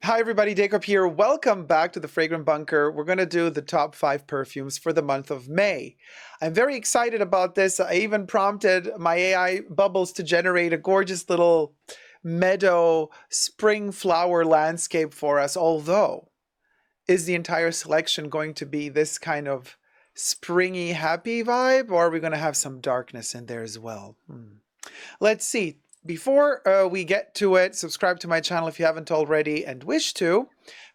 Hi everybody, Dacob here. Welcome back to the Fragrant Bunker. We're going to do the top 5 perfumes for the month of May. I'm very excited about this. I even prompted my AI bubbles to generate a gorgeous little meadow spring flower landscape for us. Although, is the entire selection going to be this kind of springy happy vibe, or are we going to have some darkness in there as well? Let's see. Before we get to it, subscribe to my channel if you haven't already and wish to.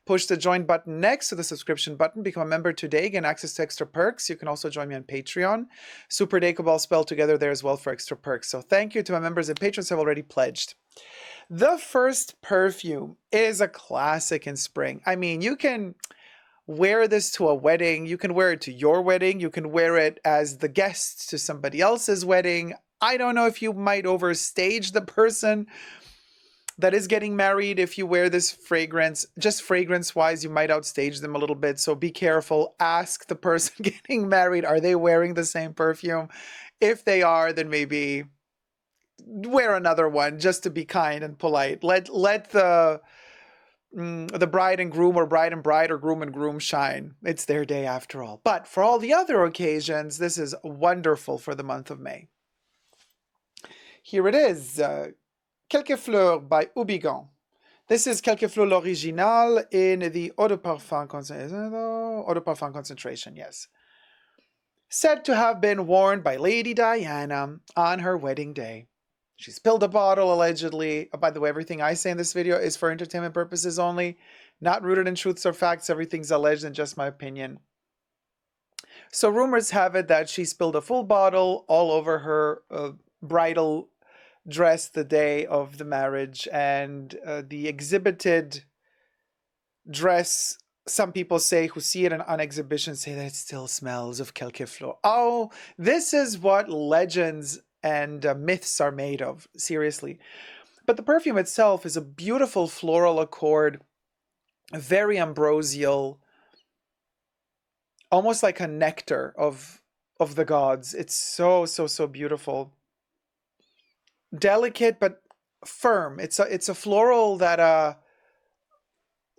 Push the join button next to the subscription button. Become a member today. Gain access to extra perks. You can also join me on Patreon. Superdacob all spelled together there as well for extra perks. So thank you to my members and patrons who have already pledged. The first perfume is a classic in spring. I mean, you can wear this to a wedding. You can wear it to your wedding. You can wear it as the guest to somebody else's wedding. I don't know if you might overstage the person that is getting married if you wear this fragrance. Just fragrance-wise, you might outstage them a little bit, so be careful. Ask the person getting married, are they wearing the same perfume? If they are, then maybe wear another one just to be kind and polite. Let the bride and groom, or bride and bride, or groom and groom shine. It's their day after all. But for all the other occasions, this is wonderful for the month of May. Here it is, Quelques Fleurs by Houbigant. This is Quelques Fleurs l'original in the Eau de Parfum concentration, yes. Said to have been worn by Lady Diana on her wedding day. She spilled a bottle, allegedly. By the way, everything I say in this video is for entertainment purposes only, not rooted in truths or facts. Everything's alleged and just my opinion. So rumors have it that she spilled a full bottle all over her bridal dress the day of the marriage, and the exhibited dress, some people say who see it on exhibition say that it still smells of Quelques Fleurs. Oh, this is what legends and myths are made of, seriously. But the perfume itself is a beautiful floral accord, very ambrosial, almost like a nectar of the gods. It's so beautiful. Delicate but firm. It's a floral that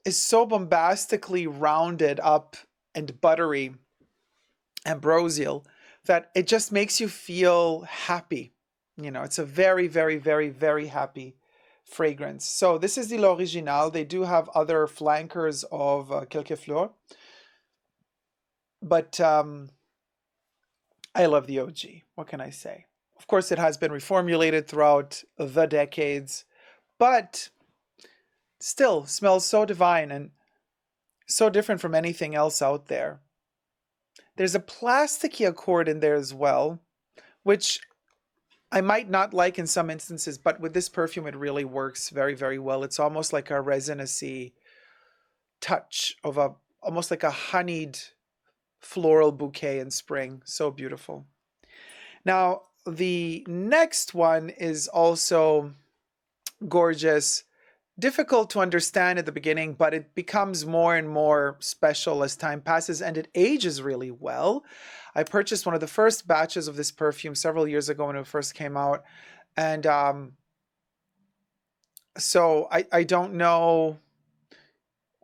is so bombastically rounded up and buttery, ambrosial, that it just makes you feel happy. You know, it's a very happy fragrance. So this is the L'Original. They do have other flankers of Quelques Fleurs, but I love the OG. What can I say? Of course, it has been reformulated throughout the decades, but still smells so divine and so different from anything else out there. There's a plasticky accord in there as well, which I might not like in some instances, but with this perfume, it really works very well. It's almost like a resinousy touch of almost like a honeyed floral bouquet in spring. So beautiful. Now, the next one is also gorgeous, difficult to understand at the beginning, but it becomes more and more special as time passes, and it ages really well. I purchased one of the first batches of this perfume several years ago when it first came out, and so I don't know.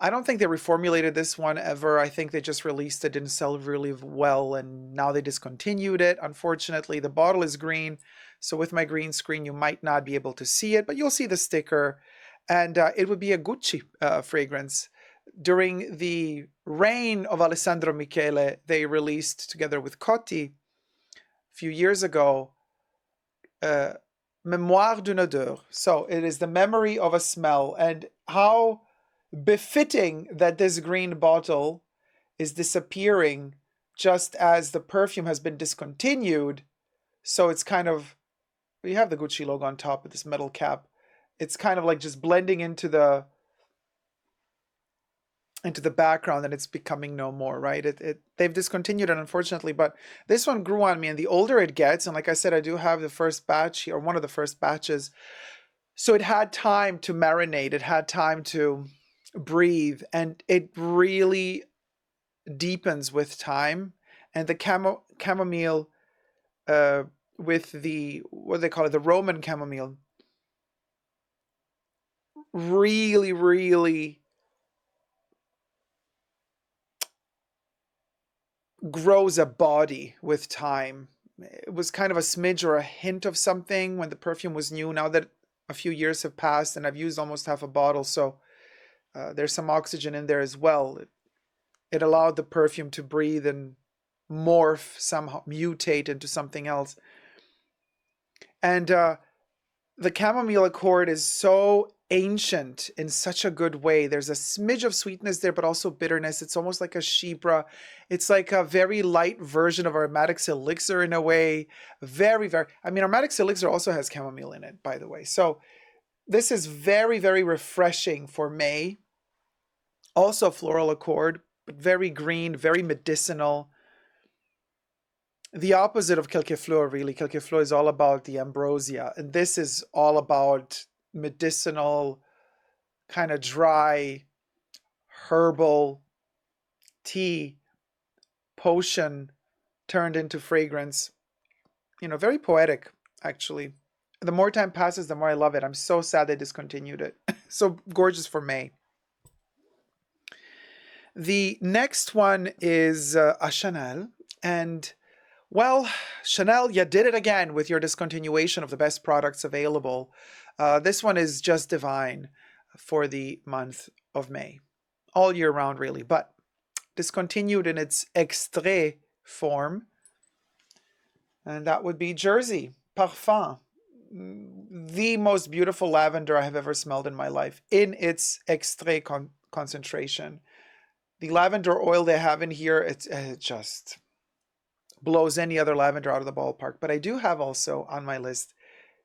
I don't think they reformulated this one ever. I think they just released it, didn't sell really well, and now they discontinued it. Unfortunately, the bottle is green, so with my green screen, you might not be able to see it, but you'll see the sticker, and it would be a Gucci fragrance. During the reign of Alessandro Michele, they released, together with Coty, a few years ago, Mémoire d'une odeur. So it is the memory of a smell, and how befitting that this green bottle is disappearing just as the perfume has been discontinued. So it's kind of, you have the Gucci logo on top of this metal cap. It's kind of like just blending into the background, and it's becoming no more, right? They've discontinued it, unfortunately, but this one grew on me, and the older it gets, and like I said, I do have the first batch here, or one of the first batches, so it had time to marinate, it had time to breathe, and it really deepens with time. And the chamomile with the, what do they call it, the Roman chamomile, really grows a body with time. It was kind of a smidge or a hint of something when the perfume was new. Now that a few years have passed and I've used almost half a bottle, so there's some oxygen in there as well. It allowed the perfume to breathe and morph, somehow mutate into something else. And the chamomile accord is so ancient in such a good way. There's a smidge of sweetness there, but also bitterness. It's almost like a chypre. It's like a very light version of Aromatics Elixir in a way. Very, very, I mean, Aromatics Elixir also has chamomile in it, by the way. So this is very, very refreshing for May. Also floral accord, but very green, very medicinal. The opposite of Quelquefleur, really. Quelquefleur is all about the ambrosia, and this is all about medicinal, kind of dry, herbal tea, potion turned into fragrance. You know, very poetic, actually. The more time passes, the more I love it. I'm so sad they discontinued it. So gorgeous for May. The next one is a Chanel, and well, Chanel, you did it again with your discontinuation of the best products available. This one is just divine for the month of May. All year round, really, but discontinued in its extrait form. And that would be Jersey Parfum. The most beautiful lavender I have ever smelled in my life in its extrait concentration. The lavender oil they have in here, it just blows any other lavender out of the ballpark. But I do have also on my list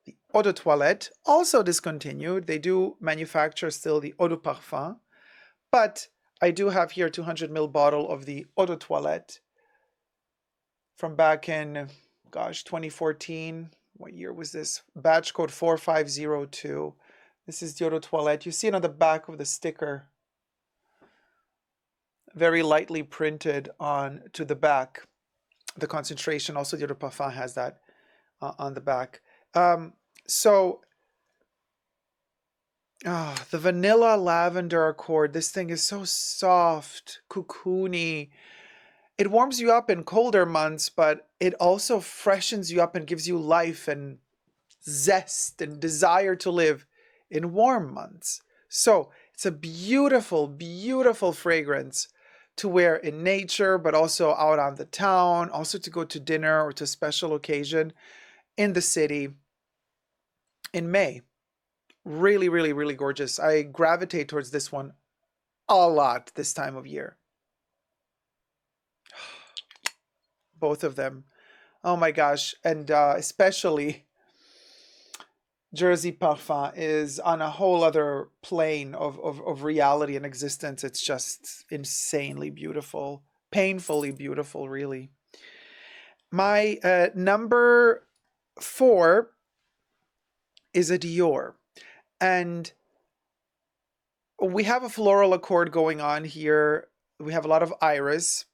the Eau de Toilette, also discontinued. They do manufacture still the Eau de Parfum, but I do have here a 200 ml bottle of the Eau de Toilette from back in, gosh, 2014. What year was this? Batch code 4502. This is the Eau de Toilette. You see it on the back of the sticker. Very lightly printed on to the back. The concentration, also the Eau de Parfum has that on the back. The vanilla lavender accord, this thing is so soft, cocoony. It warms you up in colder months, but it also freshens you up and gives you life and zest and desire to live in warm months. So it's a beautiful, beautiful fragrance to wear in nature, but also out on the town, also to go to dinner or to a special occasion in the city in May. Really, really, really gorgeous. I gravitate towards this one a lot this time of year. Both of them. Oh my gosh. And especially Jersey Parfum is on a whole other plane of reality and existence. It's just insanely beautiful, painfully beautiful, really. My number 4 is a Dior. And we have a floral accord going on here. We have a lot of iris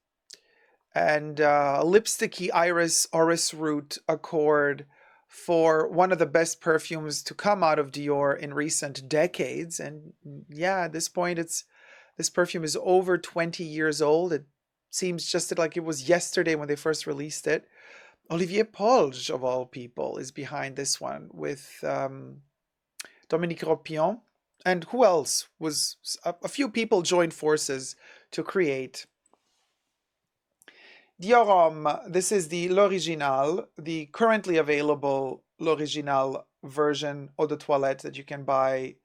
and lipsticky iris orris root accord for one of the best perfumes to come out of Dior in recent decades. And yeah, at this point, this perfume is over 20 years old. It seems just like it was yesterday when they first released it. Olivier Polge, of all people, is behind this one with Dominique Ropion. And who else? Was a few people joined forces to create Dior Homme. This is the L'Original, the currently available L'Original version Eau de Toilette that you can buy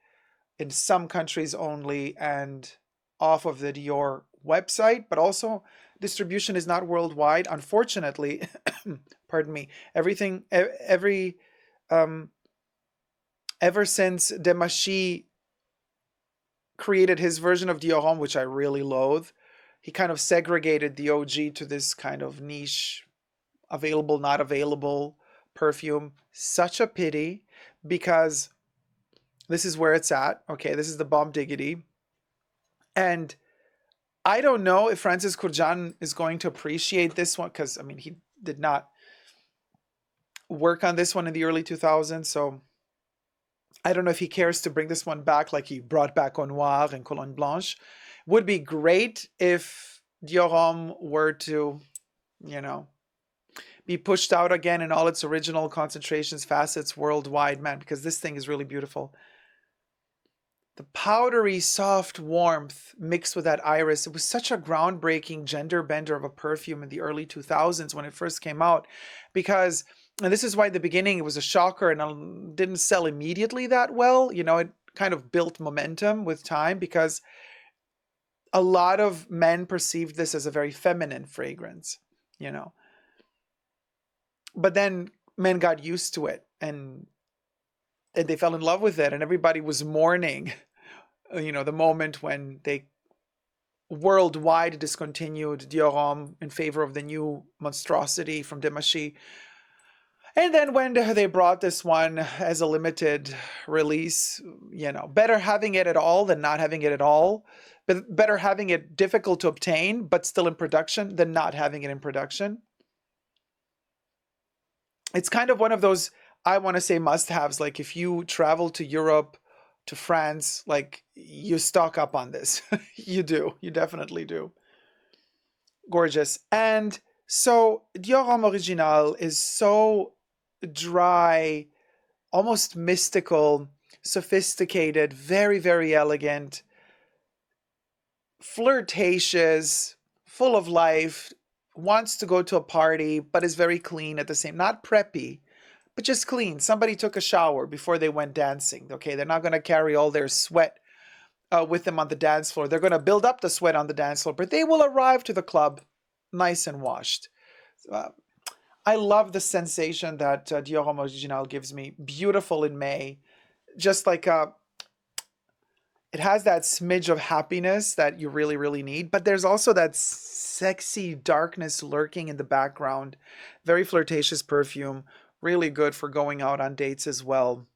in some countries only and off of the Dior website, but also distribution is not worldwide, unfortunately. Pardon me. Ever since Demachy created his version of Dior Homme, which I really loathe, he kind of segregated the OG to this kind of niche, available, not available perfume. Such a pity, because this is where it's at. Okay, this is the bomb diggity. And I don't know if Francis Kurjan is going to appreciate this one, because, I mean, he did not work on this one in the early 2000s, so I don't know if he cares to bring this one back like he brought back Au Noir and Cologne Blanche. Would be great if Dior Homme were to you know, be pushed out again in all its original concentrations, facets worldwide, man, because this thing is really beautiful. The powdery, soft warmth mixed with that iris. It was such a groundbreaking gender bender of a perfume in the early 2000s when it first came out, because, and this is why at the beginning it was a shocker and didn't sell immediately that well. You know, it kind of built momentum with time because a lot of men perceived this as a very feminine fragrance, you know. But then men got used to it and they fell in love with it, and everybody was mourning, you know, the moment when they worldwide discontinued Dior Homme in favor of the new monstrosity from Demachy. And then when they brought this one as a limited release, you know, better having it at all than not having it at all. But better having it difficult to obtain, but still in production, than not having it in production. It's kind of one of those, I want to say, must-haves. Like if you travel to Europe, to France, like you stock up on this. You do. You definitely do. Gorgeous. And so Dior Homme Original is so dry, almost mystical, sophisticated, very, very elegant, flirtatious, full of life, wants to go to a party, but is very clean at the same, not preppy, but just clean. Somebody took a shower before they went dancing. Okay, they're not going to carry all their sweat with them on the dance floor. They're going to build up the sweat on the dance floor, but they will arrive to the club nice and washed. I love the sensation that Dior Homme Original gives me. Beautiful in May, just like it has that smidge of happiness that you really, really need, but there's also that sexy darkness lurking in the background. Very flirtatious perfume, really good for going out on dates as well.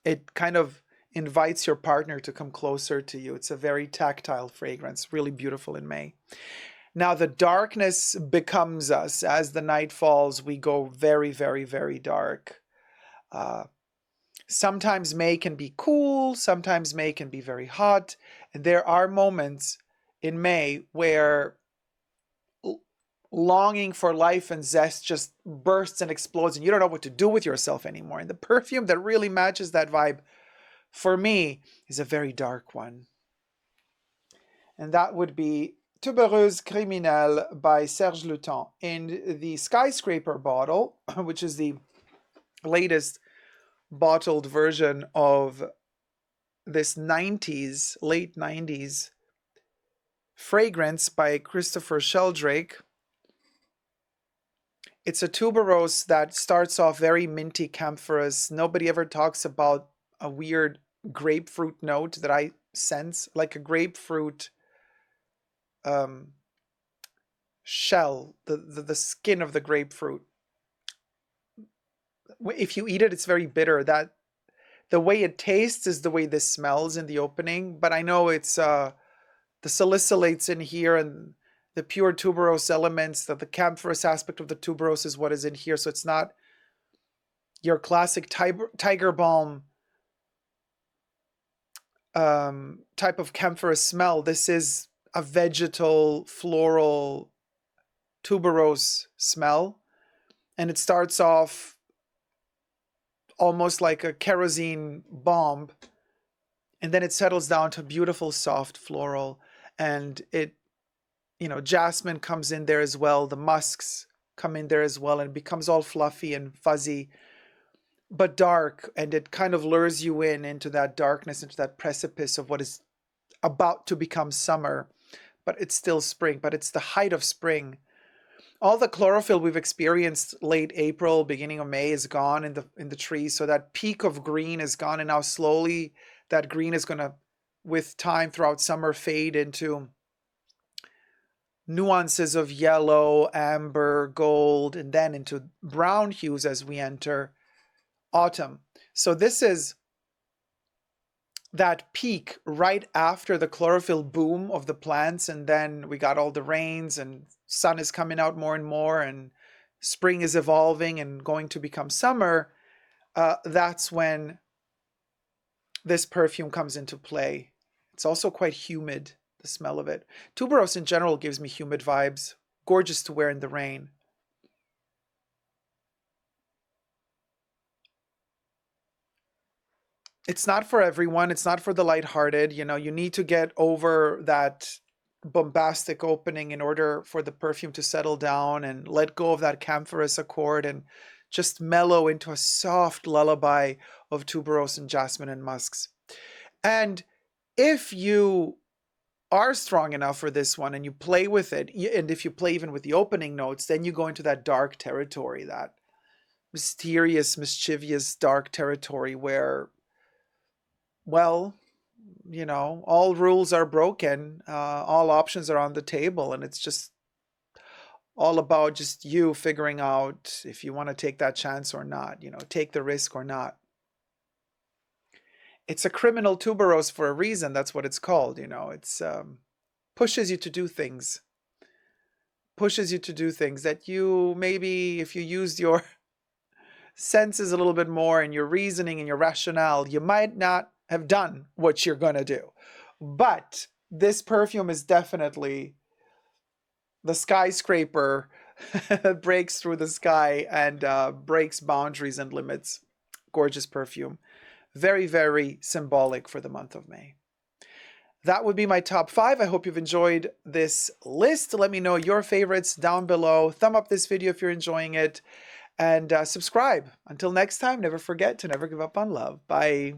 It kind of invites your partner to come closer to you. It's a very tactile fragrance, really beautiful in May. Now the darkness becomes us. As the night falls, we go very, very, very dark. Sometimes May can be cool, sometimes May can be very hot, and there are moments in May where longing for life and zest just bursts and explodes, and you don't know what to do with yourself anymore. And the perfume that really matches that vibe, for me, is a very dark one. And that would be Tubereuse Criminelle by Serge Lutens in the Skyscraper bottle, which is the latest bottled version of this 90s, late 90s fragrance by Christopher Sheldrake. It's a tuberose that starts off very minty camphorous. Nobody ever talks about a weird grapefruit note that I sense, like a grapefruit shell, the skin of the grapefruit. If you eat it, it's very bitter. That the way it tastes is the way this smells in the opening, but I know it's the salicylates in here and the pure tuberose elements, that the camphorous aspect of the tuberose is what is in here. So it's not your classic tiger balm type of camphorous smell. This is a vegetal, floral, tuberose smell. And it starts off almost like a kerosene bomb. And then it settles down to beautiful, soft floral. And it, you know, jasmine comes in there as well. The musks come in there as well. And it becomes all fluffy and fuzzy, but dark. And it kind of lures you into that darkness, into that precipice of what is about to become summer. But it's still spring. But it's the height of spring. All the chlorophyll we've experienced late April, beginning of May is gone in the trees. So that peak of green is gone. And now slowly that green is going to, with time throughout summer, fade into nuances of yellow, amber, gold, and then into brown hues as we enter autumn. So this is that peak right after the chlorophyll boom of the plants, and then we got all the rains and sun is coming out more and more, and spring is evolving and going to become summer. That's when this perfume comes into play. It's also quite humid, the smell of it. Tuberose in general gives me humid vibes, gorgeous to wear in the rain. It's not for everyone. It's not for the lighthearted. You know, you need to get over that bombastic opening in order for the perfume to settle down and let go of that camphorous accord and just mellow into a soft lullaby of tuberose and jasmine and musks. And if you are strong enough for this one and you play with it, and if you play even with the opening notes, then you go into that dark territory, that mysterious, mischievous, dark territory where, well, you know, all rules are broken, all options are on the table, and it's just all about just you figuring out if you want to take that chance or not, you know, take the risk or not. It's a criminal tuberose for a reason. That's what it's called, you know. It's pushes you to do things, pushes you to do things that you maybe, if you used your senses a little bit more and your reasoning and your rationale, you might not have done what you're going to do. But this perfume is definitely the skyscraper that breaks through the sky and breaks boundaries and limits. Gorgeous perfume. Very, very symbolic for the month of May. That would be my top 5. I hope you've enjoyed this list. Let me know your favorites down below. Thumb up this video if you're enjoying it. And subscribe. Until next time, never forget to never give up on love. Bye.